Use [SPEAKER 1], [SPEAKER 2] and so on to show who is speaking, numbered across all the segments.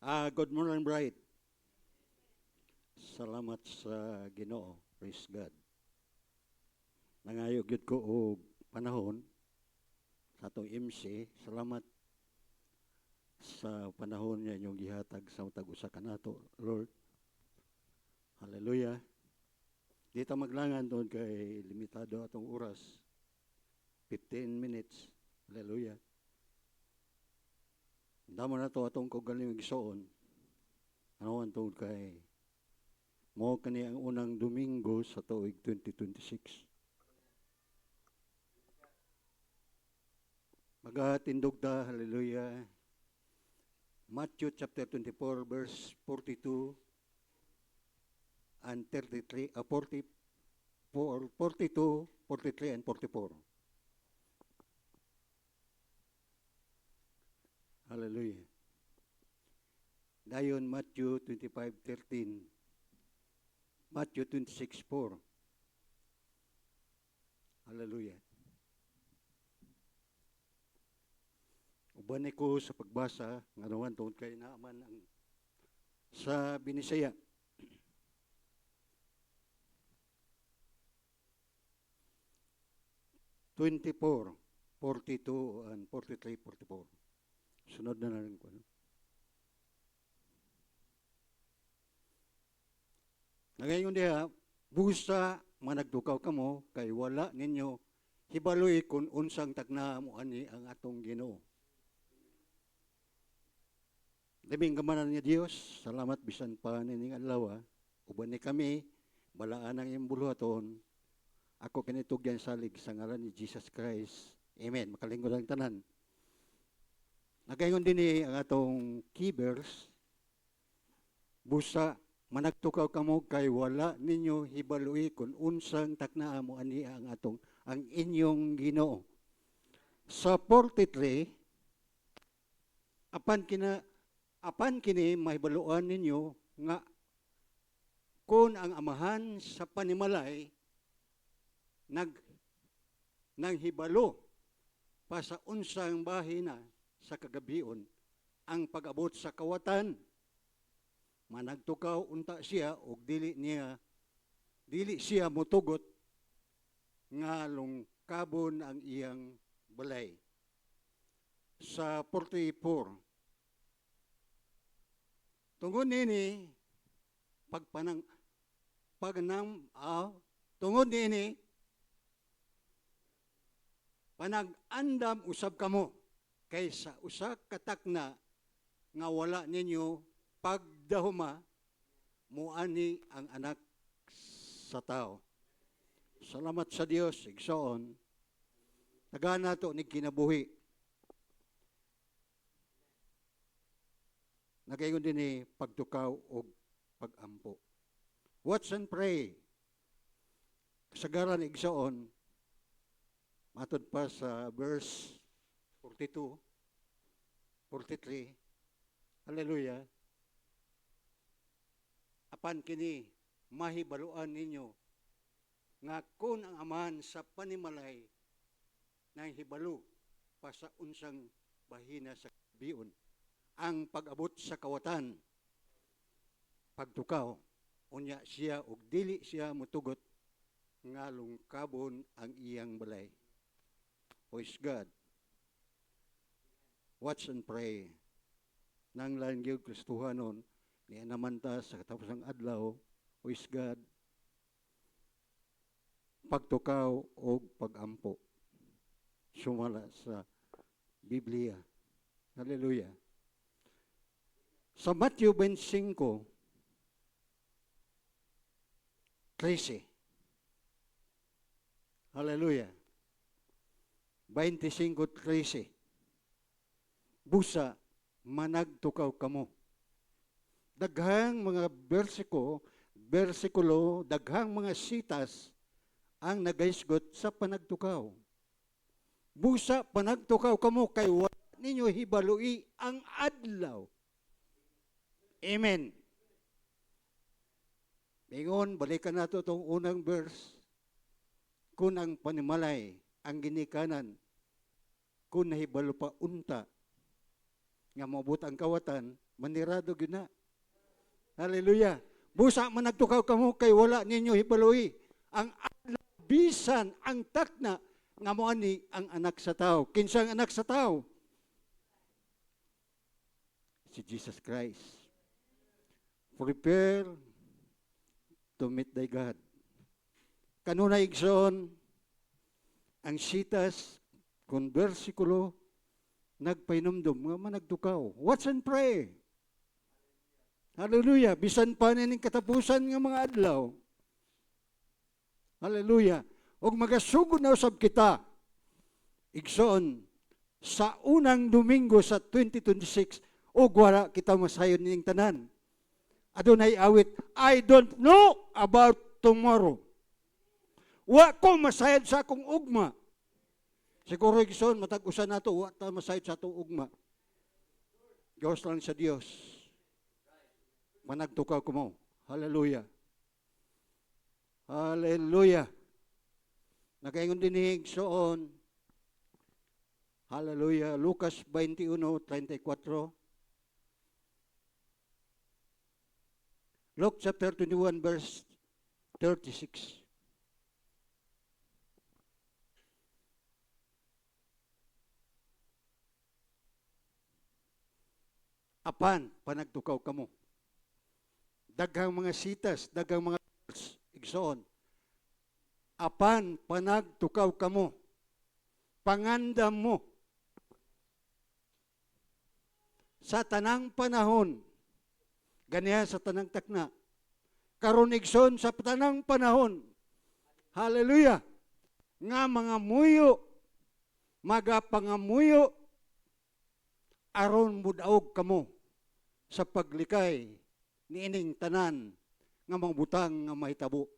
[SPEAKER 1] Good morning, bride. Salamat sa Ginoo. Praise God. Nangayog yun ko og panahon sa atong MC. Salamat sa panahon niya inyong gihatag sa tag-usa kanato, Lord. Hallelujah. Di ta maglangan doon kay limitado atong oras. 15 minutes. Hallelujah. Damo na to atong kagaling igsoon. Ano ang tungkol kay mo kani ang unang Domingo sa tuig 2026. Magatindog ta, hallelujah. Matthew chapter 24 verse 42 and 33, 44, 42, 43 and 44. Hallelujah. Dayon Matthew 25:13. Matthew 26:4. Hallelujah. Uban ko sa pagbasa nga naman tungod kay naaman ang sa Binisaya. (24, 42 and 43, 44). Sunod na rin ko. Ngayon diha, busa managdukaw kamo kay wala ninyo hibaloy kung unsang tagna mo ani ang atong Ginoo. Labing gamanan niya Dios, salamat bisan pa nining adlaw. Uban ni kami balaan ang iyong buluhaton. Ako kinitugyan salig sa ngalan ni Jesus Christ. Amen. Makalingkod ang tanan. Nagayon din ang atong key verse. Busa managtukaw kamo kay wala ninyo hibalui kung unsang taknaa mo ani ang inyong Ginoo. Sa 43, apan kini mahibaluan ninyo nga kung ang amahan sa panimalay nang hibalo pa sa unsang bahina sa kagabion ang pag-abot sa kawatan, managtukaw unta siya ug dili siya motugot nga lungkabon ang iyang balay. Sa 44, tungod nini panag-andam usab kamo kaysa usa ka takna nga wala ninyo pagdahuma muani ang anak sa tao. Salamat sa Dios, igsoon. Nagana to ni kinabuhi. Nagayon din pagtukaw o pagampo. Watch and pray. Kasagaran igsoon, matod pa sa verse 42, 43, hallelujah. Apan kini mahibaluan ninyo nga kung ang amahan sa panimalay nang hibalo pa sa unsang bahina sa biyon ang pag-abot sa kawatan, pagtukaw, unya siya ug dili siya motugot nga lungkabon ang iyang balay. Praise God. Watch and pray. Nang langyog Kristuhanon, niya naman ta sa katapusang adlaw, praise God, pagtukaw o pagampo. Sumala sa Biblia. Hallelujah. Sa Matthew 25, 13. Hallelujah. 25:13. Busa managtukaw kamo. Daghang mga bersikulo, daghang mga sitas ang nagaisgot sa panagtukaw. Busa panagtukaw kamo kay wala ninyo hibalui ang adlaw. Amen. Ingon, balikan nato itong unang verse. Kung ang panimalay, ang ginikanan, kung nahibalo pa unta, nga maabot ang kawatan, manirado gyud na. Hallelujah. Busa man nagtukaw kamo kay wala ninyo hibaluy ang adlaw bisan ang takna nga mao ni ang anak sa tao. Kinsa ang anak sa tao? Si Jesus Christ. Prepare to meet thy God. Kanunay igsoon ang sitas kung bersikulo nagpainumdum nga managtukaw. Watch and pray. Hallelujah. Bisan pa ning katapusan nga mga adlaw. Hallelujah. Og magasugod na usab kita. Igsoon sa unang Domingo sa 2026 og wala kita masayon ning tanan. Adunay awit, I don't know about tomorrow. Wa ko masayod sa akong ugma. Siguro igsoon matag-usan nato wa ta masayod sa atong ugma. Gawas lang sa Dios. Managtukaw ko mo. Hallelujah. Hallelujah. Nakaingon din ni igsoon. Hallelujah. Lucas 21:34. Luke chapter 21 verse 36. Apan, panagtukaw kamo. Daghang mga sitas, daghang mga igsoon. Apan, panagtukaw kamo. Pangandam mo. Sa tanang panahon, ganiya sa tanang takna. Karon igsoon sa tanang panahon. Hallelujah. Nga mga muyo, magapangamuyo, aron mudaog kamo sa paglikay ni ining tanan nga mga butang nga mahitabo.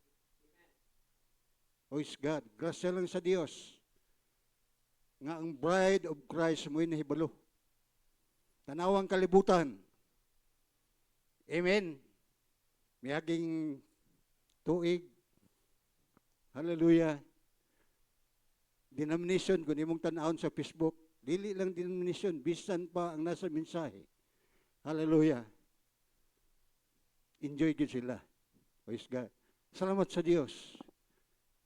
[SPEAKER 1] Praise God. Grasya lang sa Dios nga ang bride of Christ mo'y nahibalo. Tanawang kalibutan. Amen. Miyaging tuig. Hallelujah. Denomination, kung imong tanawon sa Facebook, dili lang denomination, bisan pa ang nasa mensahe. Hallelujah. Enjoy gid sila. Praise God. Salamat sa Dios.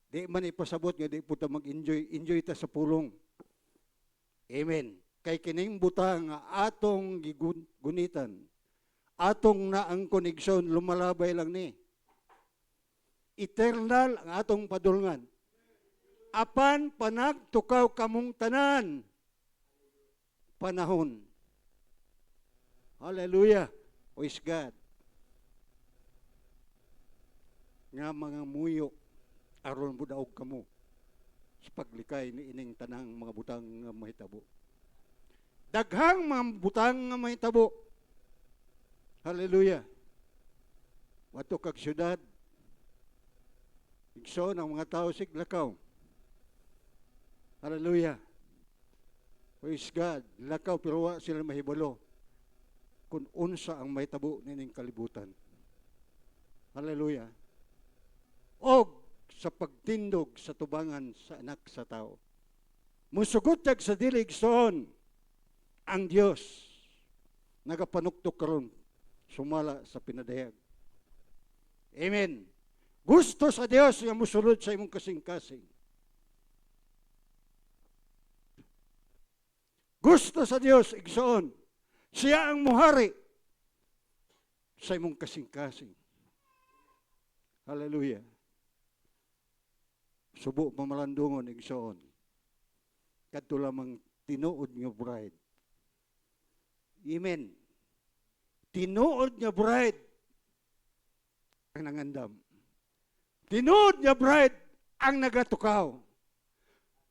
[SPEAKER 1] Di man ipasabot nga di po ta mag-enjoy. Enjoy ta sa pulong. Amen. Kay kining butang nga atong gigunitan, atong naang konegson, lumalabay lang ni. Eternal ang atong padulngan. Apan panagtukaw kamong tanan. Panahon. Hallelujah. Praise God. Nga mga muyo, aron mo daog kamo sa paglikay ni ining tanang mga butang nga mahitabo. Daghang mga butang nga mahitabo. Hallelujah. Wato kag syudad, igsoon ang mga tao siglakaw. Hallelujah. Praise God. Lakaw pero wa sila mahibalo kung unsa ang mahitabo nining kalibutan. Hallelujah. Og sa pagtindog sa tubangan sa anak sa tao. Musugot tag sa dili igsoon ang Dios nagapanuktok karon sumala sa pinadayag. Amen. Gusto sa Dios nga musulod sa imong kasing-kasing. Gusto sa Dios igsoon siya ang muhari sa imong kasing-kasing. Hallelujah. Subo mamalandungon igsoon. Kadto lamang tinuod nga bride. Amen. Tinuod nga bride ang nangandam. Tinuod nga bride ang nagatukaw.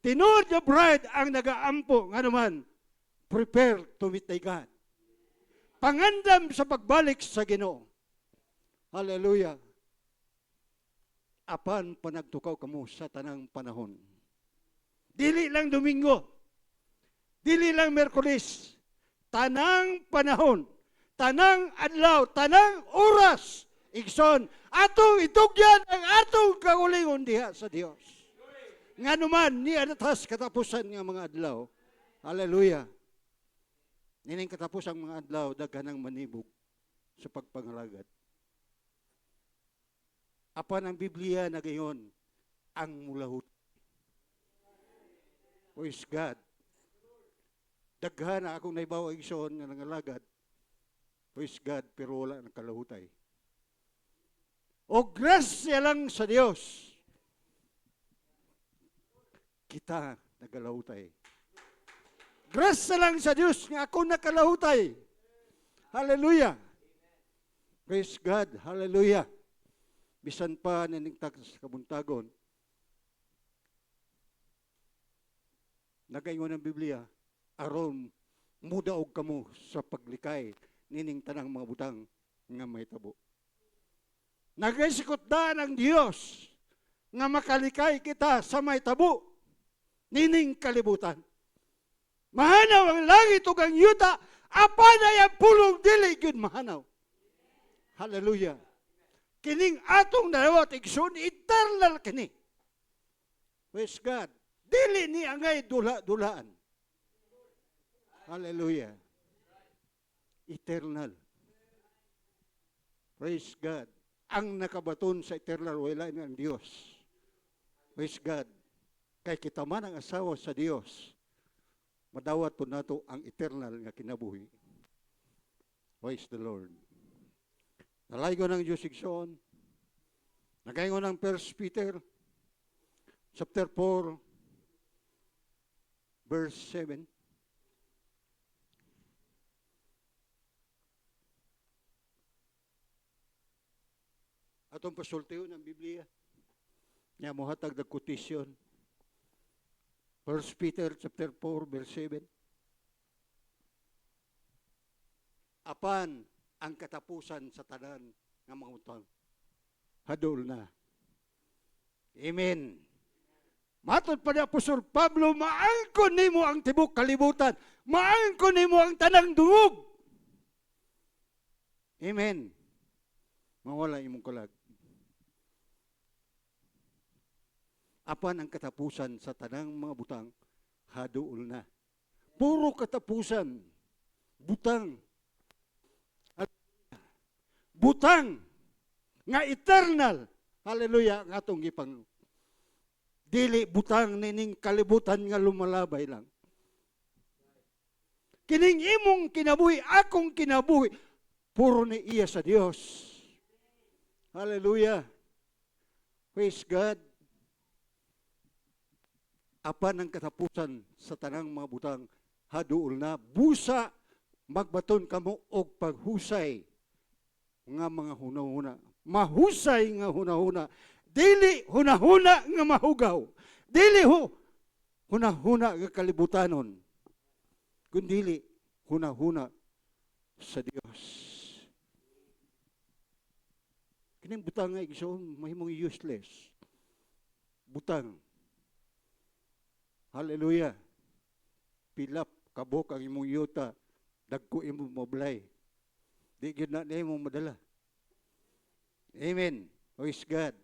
[SPEAKER 1] Tinuod nga bride ang nagaampo nga naman prepare to meet thy God. Pangandam sa pagbalik sa Ginoo. Hallelujah. Apan panagtukaw kamo sa tanang panahon. Dili lang Domingo. Dili lang Miyerkules. Tanang panahon. Tanang adlaw. Tanang oras. Igsoon. Atong itugyan ang atong kaulingon diha sa Dios. Nga naman ni anatas katapusan nga mga adlaw. Hallelujah. Nining katapos ang mga adlaw, daghanang manibog sa pagpangalagad. Apan ang Biblia na gayon, ang mulahut. Praise God. Daghana akong naibaw ang igsoon nga nangalagad. Praise God, pero wala ng kalahutay. O grasya lang sa Dios, kita nagalahutay. Grasya lang sa Dios nga ako nakalahutay. Hallelujah. Praise God. Hallelujah. Bisan pa naningtag sa kabuntagon, nagaingon ang Biblia, aron mudaog kamo sa paglikay nining tanang mga butang nga may tabo. Nagaisikot da ng Diyos nga makalikay kita sa may tabo nining kalibutan. Mahanaw ang langit ug ang yuta, apan ay ang pulong dili gyud mahanaw. Hallelujah. Kining atong dawat igsoon eternal kini. Praise God. Dili ni angay dula-dulaan. Hallelujah. Eternal. Praise God. Ang nakabaton sa eternal wala ni ang Dios. Praise God. Kay kita man ang asawa sa Dios, madawat po nato ang eternal nga kinabuhi. Praise the Lord. Nalaygo ng Diyos igsoon. Nagaingon ng 1 Peter chapter 4 verse 7. Atong pasultiyon ng Biblia. Nya mohatag ng quotation. 1 Peter chapter 4 verse 7. Apan ang katapusan sa tanan nga mga utang, hadol na. Amen. Matod pa ni Apostol Pablo, maangkon nimo ang tibok kalibutan, maangkon nimo ang tanang dungog. Amen. Mawala imong kalag. Apan ang katapusan sa tanang mga butang, hadol na. Puro katapusan, butang. Butang nga eternal. Hallelujah, nga atong gipang dili butang nining kalibutan nga lumalabay lang. Kining imong kinabuhi, akong kinabuhi, puro ni iya sa Dios. Hallelujah. Praise God. Apan ang katapusan sa tanang mga butang, haduol na, busa magbaton kamo og paghusay nga mga hunahuna. Mahusay nga hunahuna. Dili hunahuna nga mahugaw. Dili hunahuna nga kalibutanon. Kundili hunahuna sa Dios. Kining butang nga igsoon mahimong useless. Butang. Hallelujah. Pilap kabok ang imong yuta, dagko imong mablay. Di gyud na imong madala. Amen. Praise God.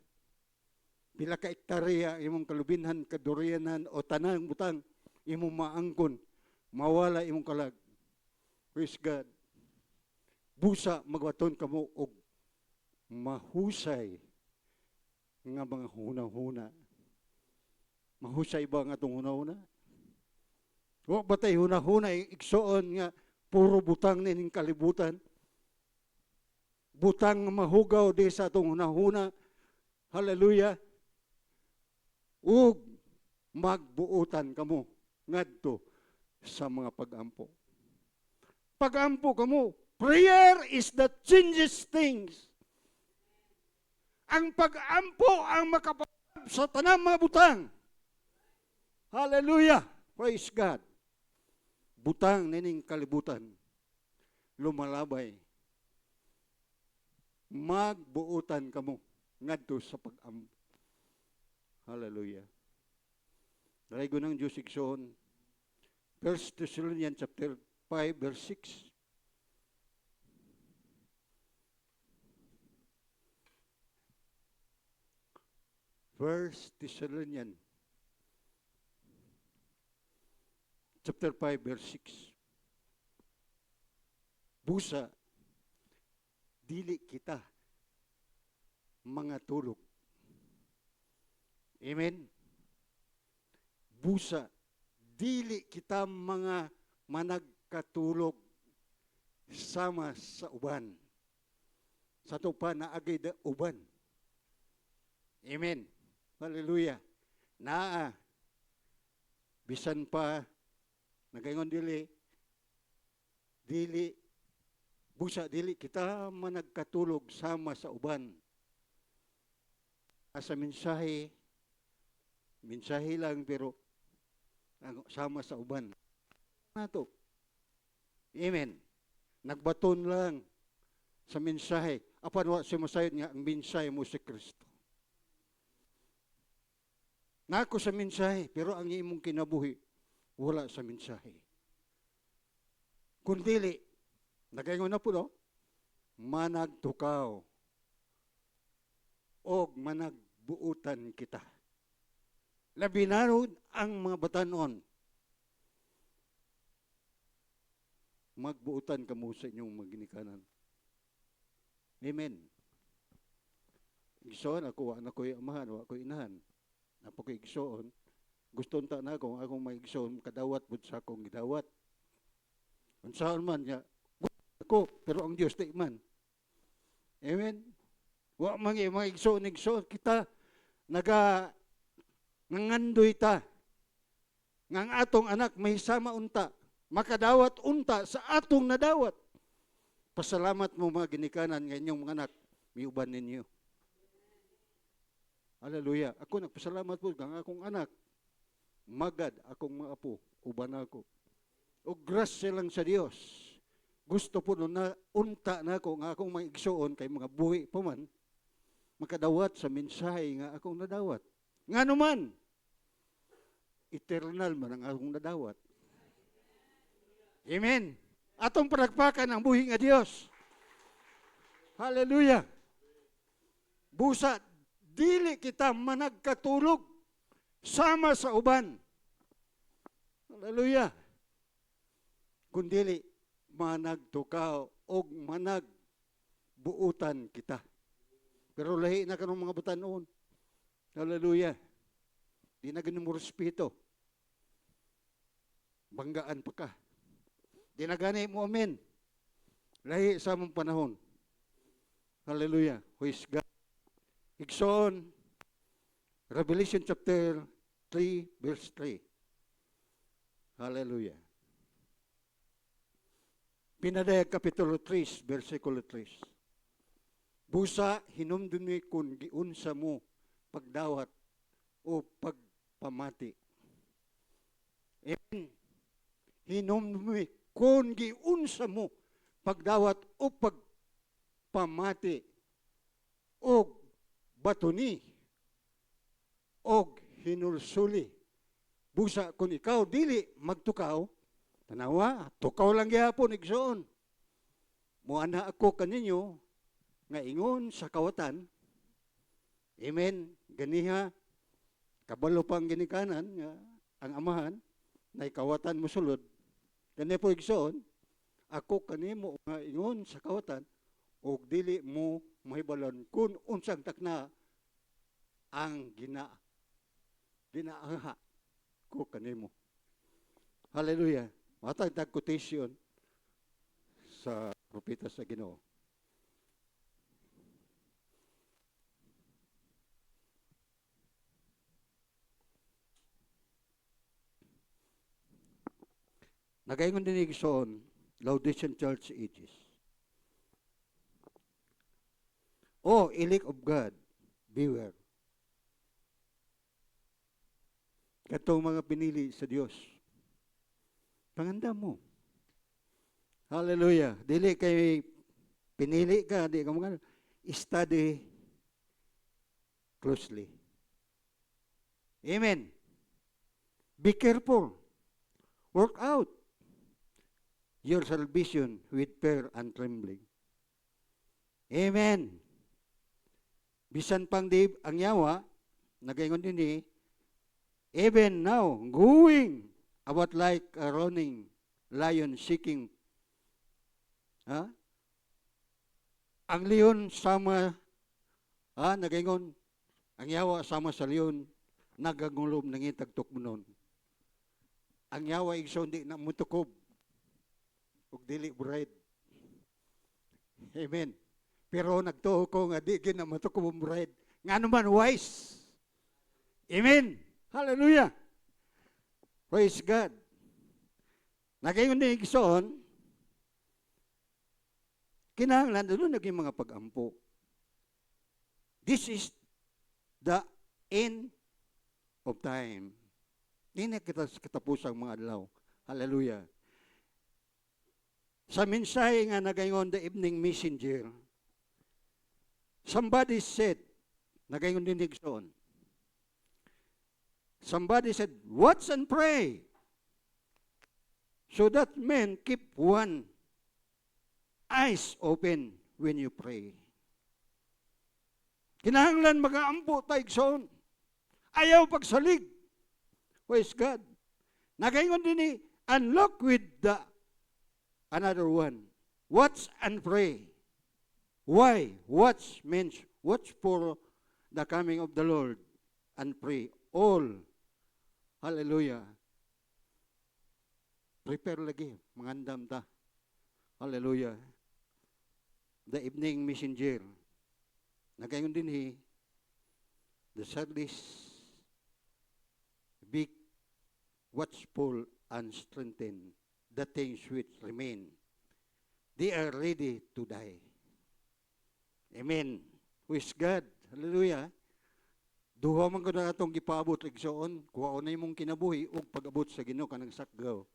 [SPEAKER 1] Pila ka ektarya imong kalubinhan, kadurianan o tanang butang imong maangkon, mawala imong kalag. Praise God. Busa magwaton kamo og mahusay nga mga hunahuna. Mahusay ba nga itong hunahuna? Wa ba tayo hunahuna igsoon nga puro butang nining kalibutan? Butang mahugaw di sa itong hunahuna. Hallelujah. Ug magbuutan kamo ngadto sa mga pag-ampo. Pag-ampo kamo. Prayer is that changes things. Ang pag-ampo ang makapag sa tanang mga butang. Hallelujah. Praise God. Butang nining kalibutan. Lumalabay. Magbuutan kamo ngadto sa pag-ampo. Hallelujah. Daligo ng Diyos igsoon. 1 Thessalonians chapter 5 verse 6. First Thessalonians chapter 5 verse 6. Busa, dili kita mga tulog. Amen? Busa, dili kita mga managkatulog sama sa uban. Sa tupa na agay da uban. Amen. Hallelujah. Naa, bisan pa, nagayon dili, busa, dili kita managkatulog sama sa uban. Asa mensahe lang pero sama sa uban. Nato. Amen. Nagbaton lang sa mensahe. Apan wa si masayod nga ang mensahe mo si Kristo. Nako sa mensahe, pero ang imong kinabuhi, wala sa mensahe. Kundili, nagayon na po, no? Managtukaw o managbuutan kita. Labi na ang mga batanon. Magbuutan ka mo sa inyong maginikanan. Amen. Igsoon ako, wa na ko'y amahan, wa ko'y inahan. Napo ko'y igsoon. Gusto nta na akong may igsoon, kadawat bud sa akong gidawat. Unsaan man niya, ako, pero ang Diyos di man. Amen. Wa mga igsoon, kita nangandoy ta. Ngang atong anak may sama unta, makadawat unta sa atong nadawat. Pasalamat mo mga ginikanan ng inyong mga anak, may uban ninyo. Hallelujah. Ako nagpasalamat po ng akong anak. Magad akong mga apo, uban ako. O grasya lang sa Dios. Gusto po na unta na ako nga akong mga igsoon kay mga buhi pa man, makadawat sa mensahe nga akong nadawat. Nga naman, eternal man ang akong nadawat. Amen. Atong palagpakan ang buhi nga Dios. Hallelujah. Busa, dili kita managkatulog sama sa uban. Hallelujah. Kundili, managtukaw o managbuutan kita. Pero lahi na kanong mga batanon. Hallelujah. Di na ganun mo respeto. Banggaan pa ka. Di na gani mo, amen. Lahi sa mong panahon. Hallelujah. Who is God? Igsoon, Revelation chapter 3, verse 3. Hallelujah. Pinadayag kapitulo 3, versikulo 3. Busa, hinumdumi kun giunsa mo pagdawat o pagpamati. Amen. Hinumdumi kun giunsa mo pagdawat o pagpamati o batuni o hinulsuli. Busa kung ikaw dili magtukaw, tanawa, tukaw lang gyapon igsoon. Muana ako kaninyo nga ingon sa kawatan. Amen. Ganiha kabalo pang ginikanan nga ang amahan na ikawatan mo sulod. Gani po igsoon, ako kanimo nga ingon sa kawatan ug dili mo mahibalon kun unsang takna ang ginaaha ko kanimo. Hallelujah. Matagdag quotation sa propeta sa Ginoo. Nagaingon din igsoon, Laodicean Church Ages. Oh, elect of God, beware. Katong mga pinili sa Dios. Panganda mo. Hallelujah. Dili kay pinili ka, di ka mga study closely. Amen. Be careful. Work out your salvation with fear and trembling. Amen. Bisan pang di ang yawa, nagaingon din even now, going about like a running lion seeking Ha? Ang leon sama, nagaingon, ang yawa sama sa leon, nagagulom nangitag tukmonon. Ang yawa igsoon di na mutukob, ug dili bride. Amen. Pero nagtuo ko nga di gina matukob ang bride. Nga naman wise. Amen. Hallelujah. Praise God. Nagayon din igsoon, kinahanglan doon naging mga pag-ampo. This is the end of time. Hindi kita katapusang mga adlaw. Hallelujah. Sa mensahe nga nagayon the evening messenger, somebody said, nagayon din igsoon, somebody said, watch and pray, so that men keep one eyes open when you pray. Kinahanglan mag-aampo tayo igsoon. Ayaw pagsalig. Praise God. Nagayon din ni, and look with the another one. Watch and pray. Why? Watch means watch for the coming of the Lord and pray. All. Hallelujah. Prepare lagi. Mangandam ta. Hallelujah. The evening messenger. Nagayon din the service. Be watchful and strengthen the things which remain. They are ready to die. Amen. Praise God. Hallelujah. Duha man ko na itong gipaabot igsoon, kuwaon na imong kinabuhi ug pag-abot sa Ginoo kanang sakgaw.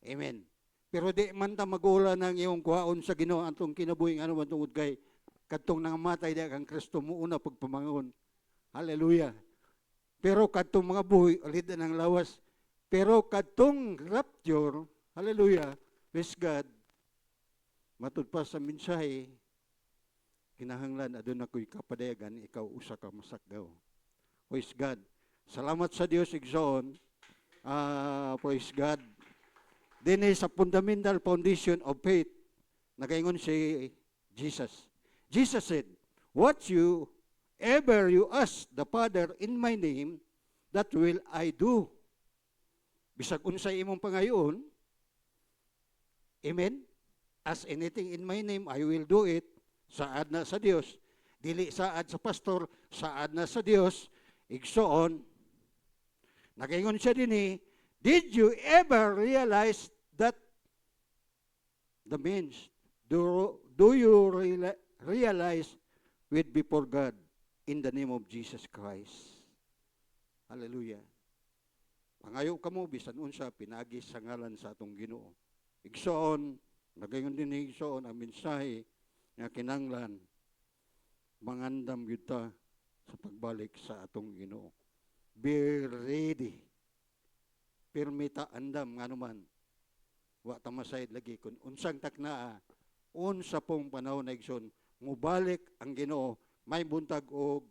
[SPEAKER 1] Amen. Pero di man ta mag-ula ng iyong kuwaon sa Ginoo atong kinabuhi ano man tungod kay kadtong nangamatay di kang Kristo muuna pagpamangon. Hallelujah. Pero kadtong mga buhi ulit ng lawas. Pero kadtong rapture, hallelujah, praise God, matud pa sa mensahe, kinahanglan adun ako'y kapadayagan, ikaw usa ka masakgaw. Praise God. Salamat sa Dios igsoon. Praise God. Din sa fundamental foundation of faith, nagaingon si Jesus. Jesus said, whatsoever you ask the Father in my name, that will I do. Bisag unsay imong pangayoon, amen? As anything in my name, I will do it. Saad na sa Dios. Dili saad sa pastor, saad na sa Dios. Igsoon. Nagaingon siya din did you ever realize that the means, do you realize with before God in the name of Jesus Christ? Hallelujah. Pangayo ka mo, bisan unsa, pinagi sa ngalan sa atong Ginoo. Igsoon, nagayon din igsoon ang mensahe nga kinanglan, mangandam yun ta sa pagbalik sa atong Ginoo. Be ready. Pirmita andam nga naman. Wa ta masayad lagi kun unsang taknaa, unsa pong panahon na igsoon, mubalik ang Ginoo, may buntag og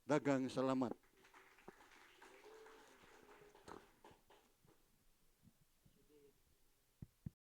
[SPEAKER 1] dagang salamat.